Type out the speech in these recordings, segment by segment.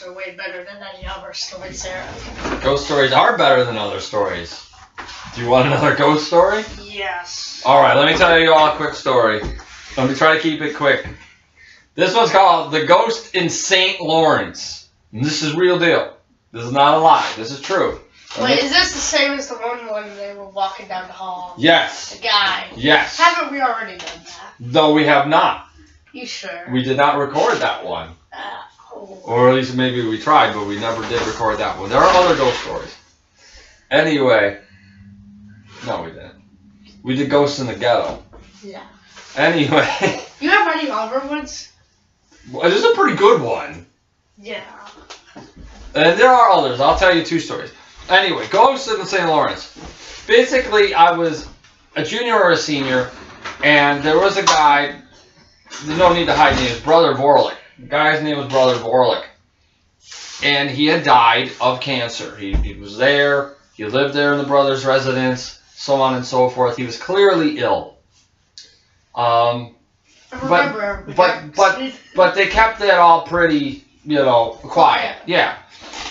Are way better than any other story, Sarah. Ghost stories are better than other stories. Do you want another ghost story? Yes. Alright, let me tell you all a quick story. Let me try to keep it quick. This one's called The Ghost in St. Laurence. And this is real deal. This is not a lie. This is true. Wait, is this the same as the one when they were walking down the hall? Yes. The guy. Yes. Haven't we already done that? Though we have not. You sure? We did not record that one. Or at least maybe we tried, but we never did record that one. There are other ghost stories. Anyway. No, we didn't. We did Ghosts in the Ghetto. Yeah. Anyway. You have any other ones? Well, this is a pretty good one. Yeah. And there are others. I'll tell you two stories. Anyway, Ghosts in St. Lawrence. Basically, I was a junior or a senior, and there was a guy, there's no need to hide names, Brother Vorlick. The guy's name was Brother Vorlick. And he had died of cancer. He was there, he lived there in the brother's residence, so on and so forth. He was clearly ill. But they kept that all pretty, quiet. Yeah.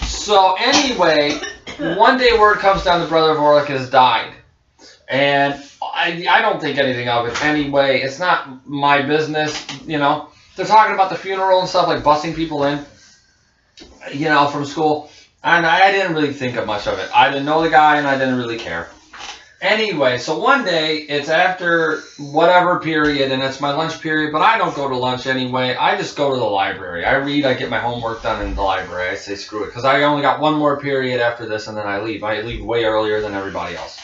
So anyway, one day word comes down that Brother Vorlick has died. And I don't think anything of it anyway. It's not my business, They're talking about the funeral and stuff, like busing people in, from school. And I didn't really think of much of it. I didn't know the guy and I didn't really care. Anyway, so one day, it's after whatever period, and it's my lunch period, but I don't go to lunch anyway. I just go to the library. I read, I get my homework done in the library. I say screw it, because I only got one more period after this, and then I leave. I leave way earlier than everybody else.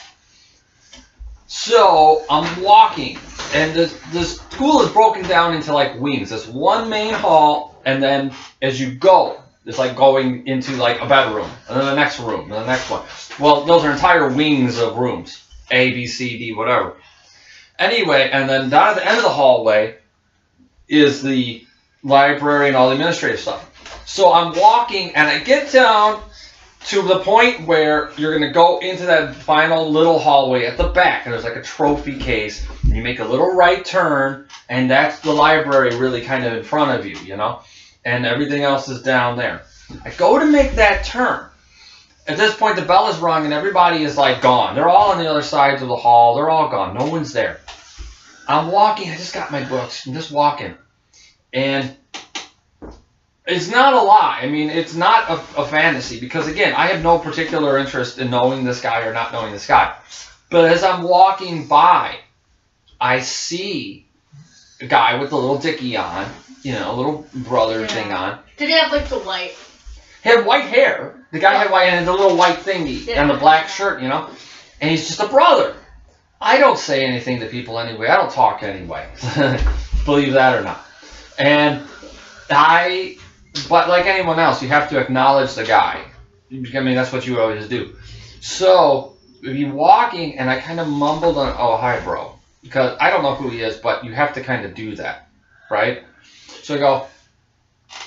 So, I'm walking, and the school is broken down into, like, wings. There's one main hall, and then as you go, it's like going into, like, a bedroom, and then the next room, and the next one. Well, those are entire wings of rooms. A, B, C, D, whatever. Anyway, and then down at the end of the hallway is the library and all the administrative stuff. So I'm walking, and I get down to the point where you're going to go into that final little hallway at the back, and there's like a trophy case, and you make a little right turn, and that's the library really kind of in front of you, and everything else is down there. I go to make that turn. At this point, the bell is rung, and everybody is like gone. They're all on the other sides of the hall. They're all gone. No one's there. I'm walking. I just got my books. I'm just walking. And it's not a lie. I mean, it's not a fantasy because, again, I have no particular interest in knowing this guy or not knowing this guy. But as I'm walking by, I see a guy with a little dickie on, a little brother thing on. Did he have, like, the white? He had white hair. The guy had white and the little white thingy and the black shirt, And he's just a brother. I don't say anything to people anyway. I don't talk anyway. Believe that or not. But like anyone else, you have to acknowledge the guy. I mean, that's what you always do. So, we'd be walking, and I kind of mumbled on, oh, hi, bro. Because I don't know who he is, but you have to kind of do that, right? So I go,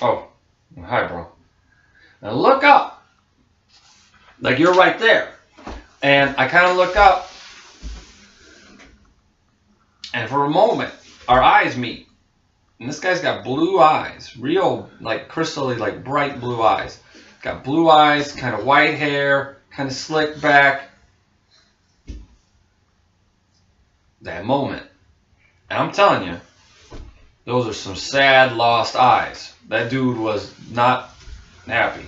oh, hi, bro. And I look up. Like, you're right there. And I kind of look up. And for a moment, our eyes meet. And this guy's got blue eyes. Real, like, crystally, like, bright blue eyes. Got blue eyes, kind of white hair, kind of slicked back. That moment. And I'm telling you, those are some sad, lost eyes. That dude was not happy.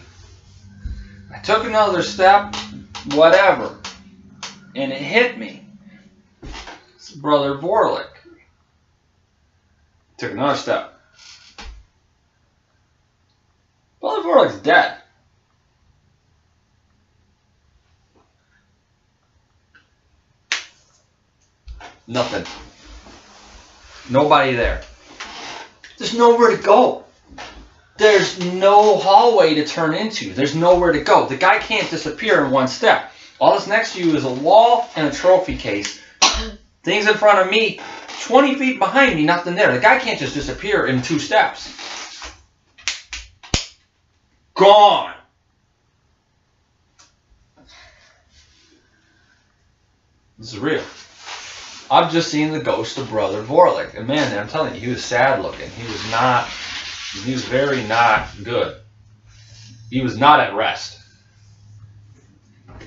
I took another step, whatever, and it hit me. It's Brother Vorlick. Took another step. Brother Vorlick's dead. Nothing. Nobody there. There's nowhere to go. There's no hallway to turn into. There's nowhere to go. The guy can't disappear in one step. All that's next to you is a wall and a trophy case. Things in front of me, 20 feet behind me, nothing there. The guy can't just disappear in 2 steps. Gone. This is real. I've just seen the ghost of Brother Vorlick. And man, I'm telling you, he was sad looking. He was very not good. He was not at rest.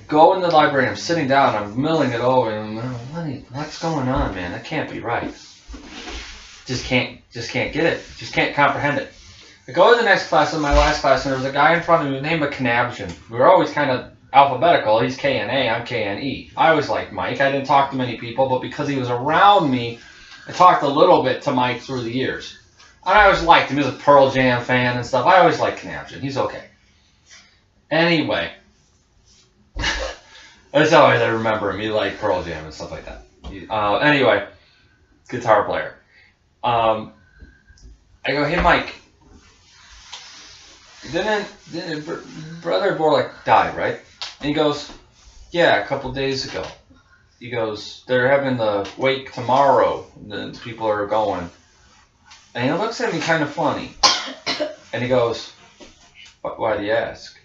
Go in the library, I'm sitting down, I'm milling it over, and I'm, what's going on, man? That can't be right. Just can't get it. Just can't comprehend it. I go to the next class, in my last class, and there was a guy in front of me named Knabjan. We were always kind of alphabetical. He's K-N-A, I'm K-N-E. I was like Mike. I didn't talk to many people, but because he was around me, I talked a little bit to Mike through the years. And I always liked him. He was a Pearl Jam fan and stuff. I always liked Knabjan. He's okay. Anyway, that's how I remember him. He liked Pearl Jam and stuff like that. Anyway, guitar player. I go, hey Mike, didn't Brother Borlak die, right? And he goes, yeah, a couple days ago. He goes, they're having the wake tomorrow. The people are going. And he looks at me kind of funny. And he goes, why do you ask?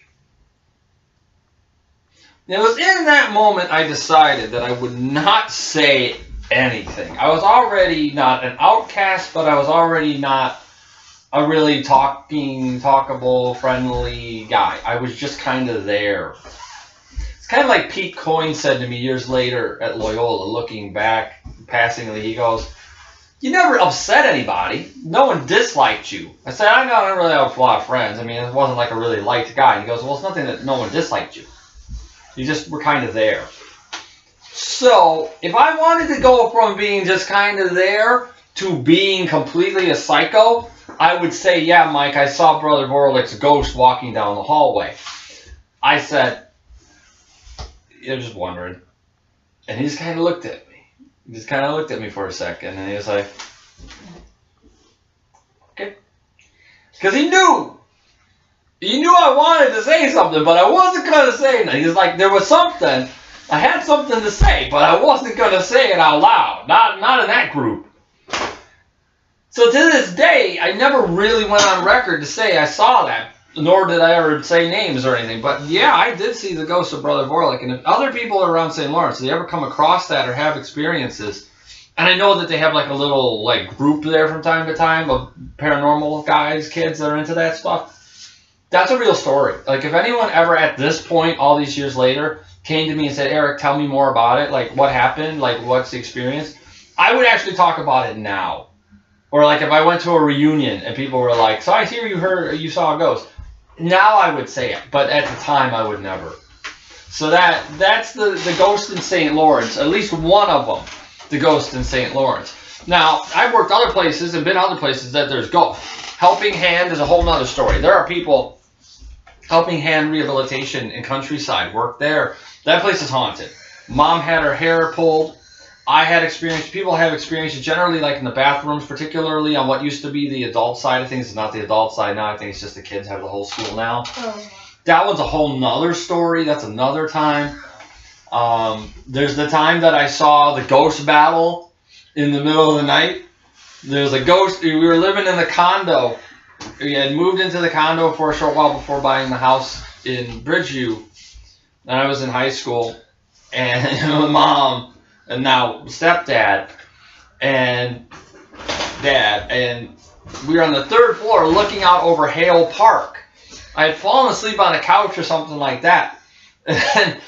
It was in that moment I decided that I would not say anything. I was already not an outcast, but I was already not a really talkable, friendly guy. I was just kind of there. It's kind of like Pete Coyne said to me years later at Loyola, looking back, passingly, he goes, you never upset anybody. No one disliked you. I said, I don't really have a lot of friends. I mean, it wasn't like a really liked guy. And he goes, well, it's nothing that no one disliked you. You just were kind of there. So, if I wanted to go from being just kind of there to being completely a psycho, I would say, yeah, Mike, I saw Brother Borlak's ghost walking down the hallway. I said, you're just wondering. And he just kind of looked at me. He just kind of looked at me for a second, and he was like, okay. Because he knew. He knew I wanted to say something, but I wasn't going to say anything. He was like, there was something. I had something to say, but I wasn't going to say it out loud. Not in that group. So to this day, I never really went on record to say I saw that, nor did I ever say names or anything. But yeah, I did see the ghost of Brother Borlak. And if other people around St. Lawrence, they ever come across that or have experiences, and I know that they have like a little like group there from time to time of paranormal guys, kids that are into that stuff, that's a real story. Like if anyone ever at this point, all these years later, came to me and said, Eric, tell me more about it. Like what happened? Like what's the experience? I would actually talk about it now. Or like if I went to a reunion and people were like, so I hear you saw a ghost. Now I would say it, but at the time I would never. So that's the ghost in St. Lawrence, at least one of them, the ghost in St. Lawrence. Now, I've worked other places and been other places that there's ghosts. Helping Hand is a whole nother story. There are people, Helping Hand Rehabilitation in Countryside, work there. That place is haunted. Mom had her hair pulled. I had experience. People have experiences generally like in the bathrooms, particularly on what used to be the adult side of things. It's not the adult side now. I think it's just the kids have the whole school now. Oh. That one's a whole nother story. That's another time. There's the time that I saw the ghost battle in the middle of the night. There's a ghost. We were living in the condo. We had moved into the condo for a short while before buying the house in Bridgeview. And I was in high school. And my mom, and now stepdad, and dad, and we were on the third floor looking out over Hale Park. I had fallen asleep on a couch or something like that. And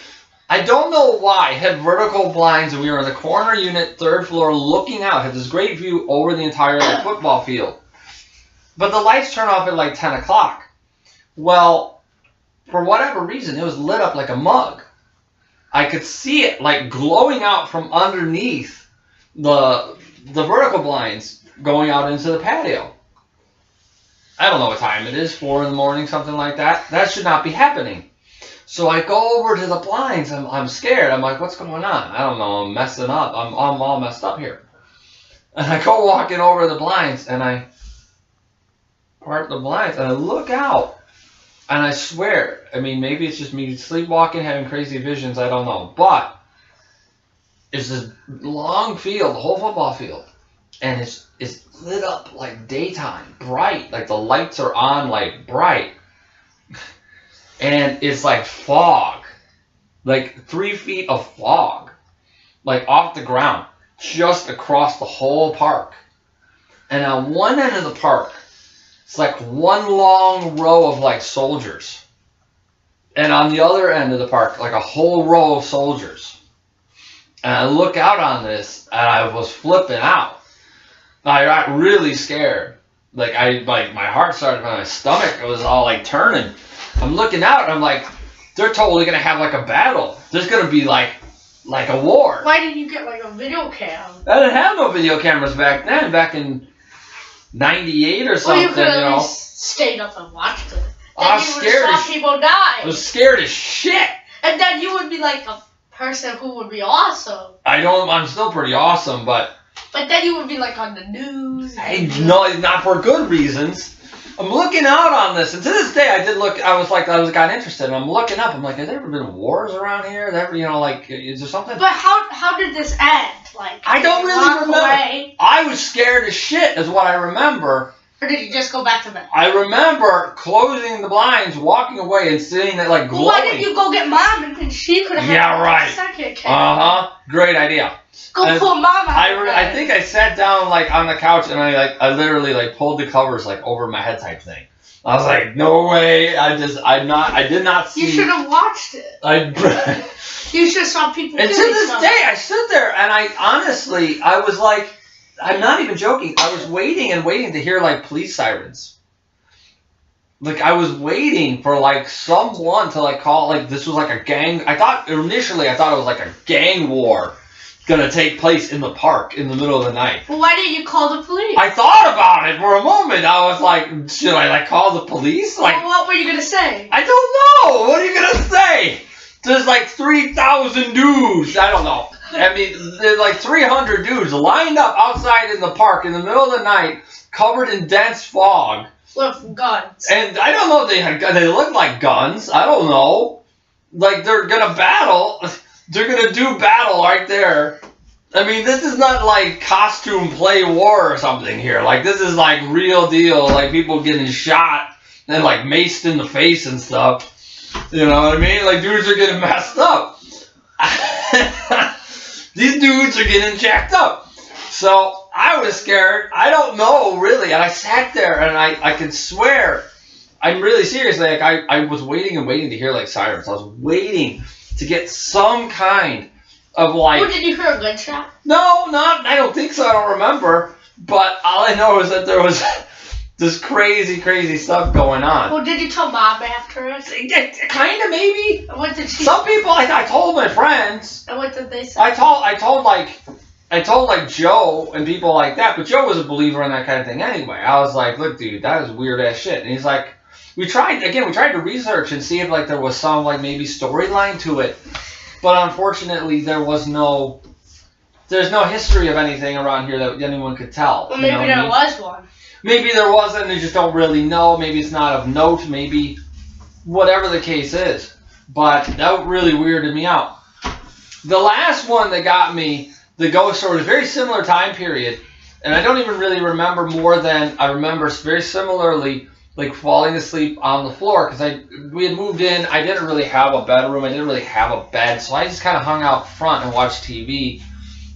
I don't know why. It had vertical blinds, and we were in the corner unit, third floor, looking out. Had this great view over the entire football field. But the lights turn off at like 10 o'clock. Well, for whatever reason, it was lit up like a mug. I could see it like glowing out from underneath the vertical blinds going out into the patio. I don't know what time it is, 4 in the morning, something like that. That should not be happening. So I go over to the blinds. I'm scared. I'm like, what's going on? I don't know. I'm messing up. I'm all messed up here. And I go walking over the blinds, and I part the blinds, and I look out. And I swear, I mean, maybe it's just me sleepwalking, having crazy visions, I don't know. But it's this long field, the whole football field. And it's lit up like daytime, bright. Like the lights are on like bright. And it's like fog. Like 3 feet of fog. Like off the ground. Just across the whole park. And on one end of the park, it's like one long row of like soldiers. and on the other end of the park, like a whole row of soldiers. And I look out on this, and I was flipping out. I got really scared. Like my heart started, my stomach was all like turning. I'm looking out, and I'm like, they're totally gonna have like a battle. There's gonna be like a war. Why didn't you get like a video cam? I didn't have no video cameras back then. Back in '98 or something. Well, you could at least stayed up and watched it. Then I was you would scared. saw people die. I was scared as shit. And then you would be like a person who would be awesome. I'm still pretty awesome, but then you would be like on the news. no, not for good reasons. I'm looking out on this, and to this day, I got interested, and I'm looking up. I'm like, has there ever been wars around here? Is there something? But how did this end? Like, I don't really remember. Away? I was scared as shit, is what I remember. Or did you just go back to bed? I remember closing the blinds, walking away, and seeing it like glowing. Well, why didn't you go get Mom, and then she could have had a second camera? Great idea. Go pull Mom out. I think I sat down like on the couch, and I literally like pulled the covers like over my head type thing. I was like, no way. I did not see. You should have watched it. You should have saw people. And to this day, I stood there, and I was like, I'm not even joking. I was waiting and waiting to hear like police sirens. Like I was waiting for like someone to like call, like this was like a gang. Initially I thought it was like a gang war gonna take place in the park in the middle of the night. Well, why didn't you call the police? I thought about it for a moment. I was like, should I like call the police? Like, well, what were you gonna say? I don't know. What are you gonna say? There's like 3,000 dudes. I don't know. I mean, there's like 300 dudes lined up outside in the park in the middle of the night, covered in dense fog. With guns. And I don't know if they look like guns. I don't know. Like they're gonna battle. They're gonna do battle right there. I mean, this is not like costume play war or something here. Like this is like real deal. Like people getting shot and like maced in the face and stuff. You know what I mean? Like dudes are getting messed up. These dudes are getting jacked up. So I was scared. I don't know really. And I sat there and I can swear, I'm really serious. Like I was waiting and waiting to hear like sirens. I was waiting to get some kind of like. Oh, did you hear a gunshot? No, I don't think so. I don't remember. But all I know is that there was this crazy stuff going on. Well, did you tell Mom after it? Kind of, maybe. What did she? Some people, I told my friends. And what did they say? I told like Joe and people like that, but Joe was a believer in that kind of thing anyway. I was like, look, dude, that is weird ass shit. And he's like, we tried to research and see if like there was some like maybe storyline to it, but unfortunately there's no history of anything around here that anyone could tell. Well, maybe there was one. Maybe there wasn't, they just don't really know. Maybe it's not of note. Maybe whatever the case is. But that really weirded me out. The last one that got me, the ghost story, was a very similar time period. And I don't even really remember more than I remember very similarly like falling asleep on the floor. Because we had moved in. I didn't really have a bedroom. I didn't really have a bed. So I just kind of hung out front and watched TV.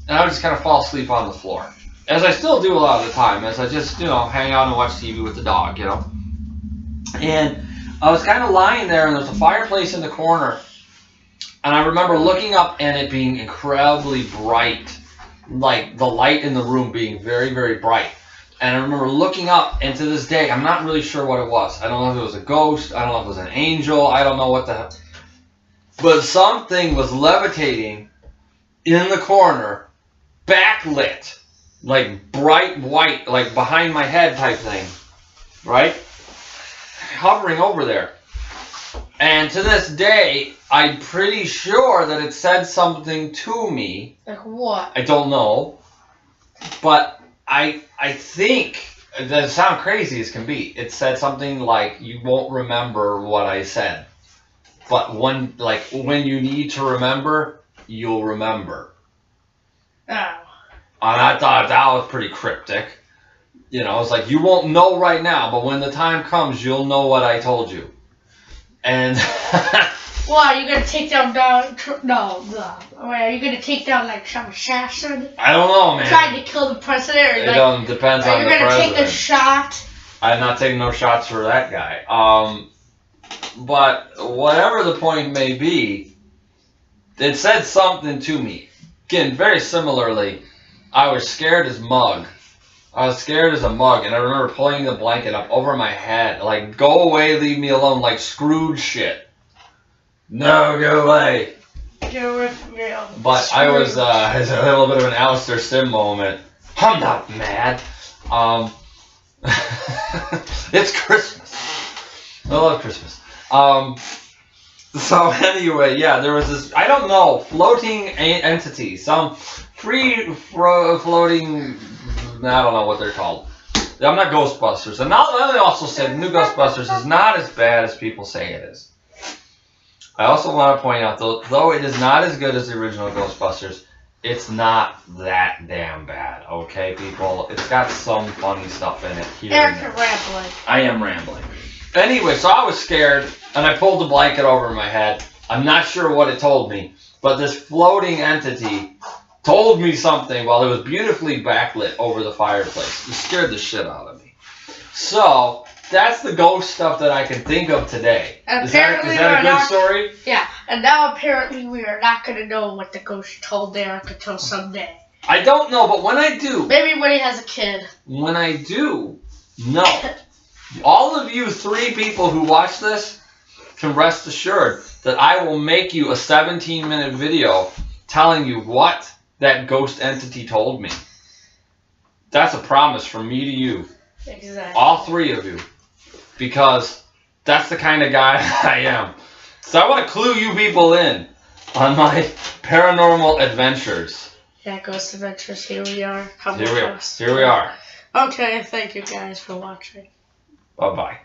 And I would just kind of fall asleep on the floor. As I still do a lot of the time, as I just, hang out and watch TV with the dog, And I was kind of lying there, and there's a fireplace in the corner. And I remember looking up and it being incredibly bright. Like, the light in the room being very, very bright. And I remember looking up, and to this day, I'm not really sure what it was. I don't know if it was a ghost. I don't know if it was an angel. I don't know what the hell. But something was levitating in the corner, backlit. Like bright white, like behind my head type thing, right? Hovering over there. And to this day, I'm pretty sure that it said something to me. Like what? I don't know. But I think, that sound crazy as can be, it said something like, you won't remember what I said. But when you need to remember, you'll remember. Oh. And I thought that was pretty cryptic. It's like, you won't know right now, but when the time comes, you'll know what I told you. And... Why, are you going to take down... Are you going to take down, like, some assassin? I don't know, man. Trying to kill the president? Or, it depends on the president. Are you going to take a shot? I'm not taking no shots for that guy. But whatever the point may be, it said something to me. Again, very similarly, I was scared as mug. I was scared as a mug, and I remember pulling the blanket up over my head, like, go away, leave me alone, like Scrooge shit. No, go away. Go with me. But I was, it's a little bit of an Alistair Sim moment. I'm not mad. It's Christmas. I love Christmas. So anyway, yeah, there was this, I don't know, floating entity, some free floating, I don't know what they're called. I'm not Ghostbusters. And now they also said new Ghostbusters is not as bad as people say it is. I also want to point out, though it is not as good as the original Ghostbusters, it's not that damn bad, okay, people? It's got some funny stuff in it here. Eric, you're rambling. I am rambling. Anyway, so I was scared, and I pulled the blanket over my head. I'm not sure what it told me, but this floating entity told me something while it was beautifully backlit over the fireplace. It scared the shit out of me. So, that's the ghost stuff that I can think of today. Is that a good story? Yeah, and now apparently we are not going to know what the ghost told Eric until someday. I don't know, but when I do... Maybe when he has a kid. When I do know... All of you 3 people who watch this can rest assured that I will make you a 17-minute video telling you what that ghost entity told me. That's a promise from me to you. Exactly. All 3 of you. Because that's the kind of guy I am. So I want to clue you people in on my paranormal adventures. Yeah, Ghost Adventures, here we are. Here we are. Okay, thank you guys for watching. Bye-bye.